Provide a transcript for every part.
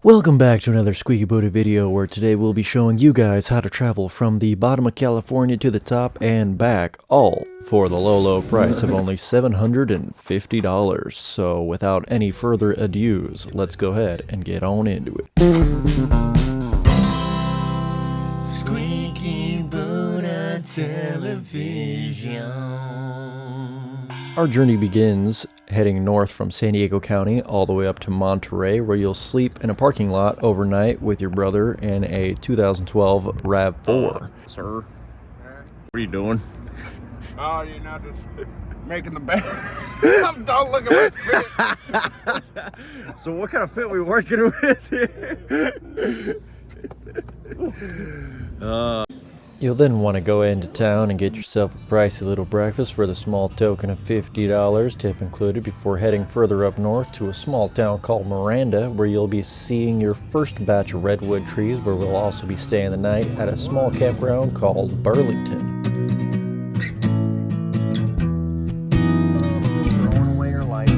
Welcome back to another Squeaky Booty video where today we'll be showing you guys how to travel from the bottom of California to the top and back, all for the low price of only $750. So without any further adieus, let's go ahead and get on into it. Squeaky Booty Television. Our journey begins heading north from San Diego County all the way up to Monterey, where you'll sleep in a parking lot overnight with your brother in a 2012 RAV4. Sir, what are you doing? Oh, you're not just making the bed. Don't look at my fit. So what kind of fit we working with here? You'll then want to go into town and get yourself a pricey little breakfast for the small token of $50, tip included, before heading further up north to a small town called Miranda, where you'll be seeing your first batch of redwood trees, where we'll also be staying the night at a small campground called Burlington. Throwing away your life.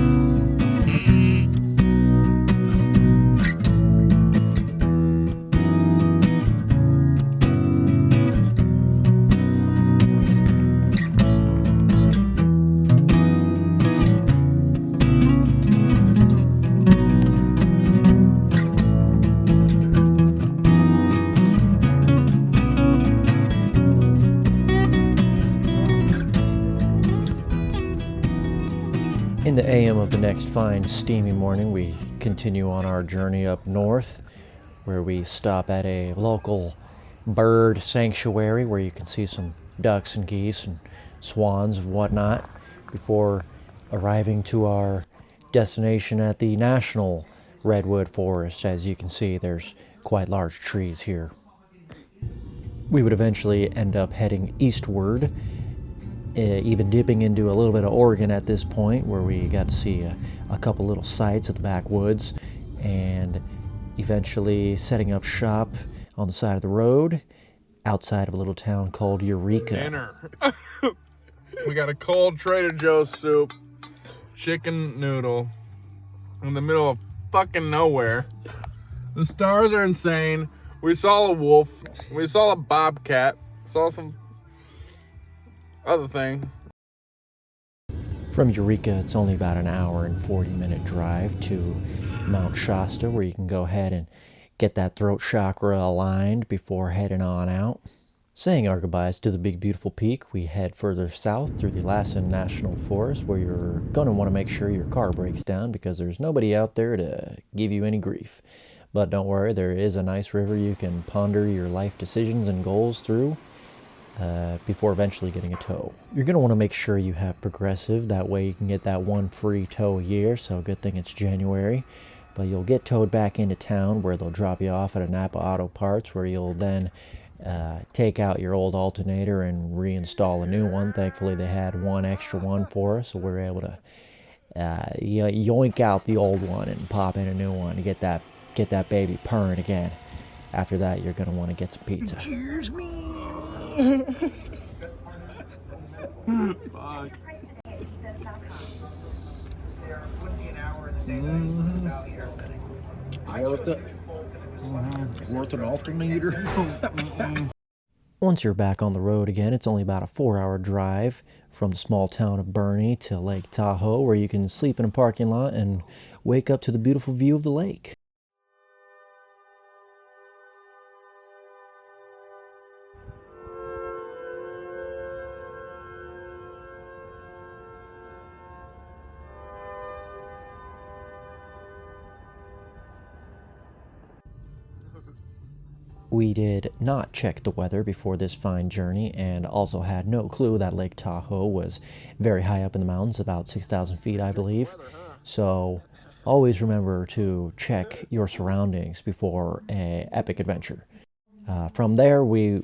In the AM of the next fine, steamy morning, we continue on our journey up north, where we stop at a local bird sanctuary where you can see some ducks and geese and swans and whatnot, before arriving to our destination at the National Redwood Forest. As you can see, there's quite large trees here. We would eventually end up heading eastward, even dipping into a little bit of Oregon at this point, where we got to see a couple little sites at the backwoods, and eventually setting up shop on the side of the road outside of a little town called Eureka. Dinner. We got a cold Trader Joe's soup, chicken noodle, in the middle of fucking nowhere. The stars are insane. We saw a wolf. We saw a bobcat. Saw some other thing. From Eureka, it's only about an hour and 40-minute drive to Mount Shasta, where you can go ahead and get that throat chakra aligned before heading on out. Saying our goodbyes to the big beautiful peak, we head further south through the Lassen National Forest, where you're going to want to make sure your car breaks down, because there's nobody out there to give you any grief. But don't worry, there is a nice river you can ponder your life decisions and goals through before eventually getting a tow. You're going to want to make sure you have Progressive, that way you can get that one free tow a year, so good thing it's January. But you'll get towed back into town, where they'll drop you off at a Napa Auto Parts, where you'll then take out your old alternator and reinstall a new one. Thankfully they had one extra one for us, so we're able to yoink out the old one and pop in a new one to get that baby purring again. After that, you're going to want to get some pizza. Cheers me. Fuck. Worth it. Worth an alternator. Once you're back on the road again, it's only about a 4-hour drive from the small town of Boerne to Lake Tahoe, where you can sleep in a parking lot and wake up to the beautiful view of the lake. We did not check the weather before this fine journey, and also had no clue that Lake Tahoe was very high up in the mountains, about 6,000 feet, I believe. So always remember to check your surroundings before an epic adventure. From there, we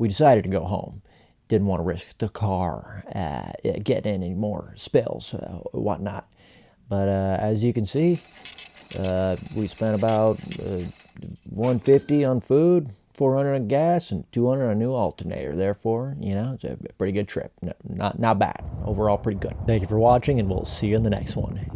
decided to go home. Didn't want to risk the car getting in any more spills, whatnot. But as you can see, we spent about $150 on food, $400 on gas, and $200 on a new alternator. Therefore, you know, it's a pretty good trip. Not bad. Overall, pretty good. Thank you for watching, and we'll see you in the next one.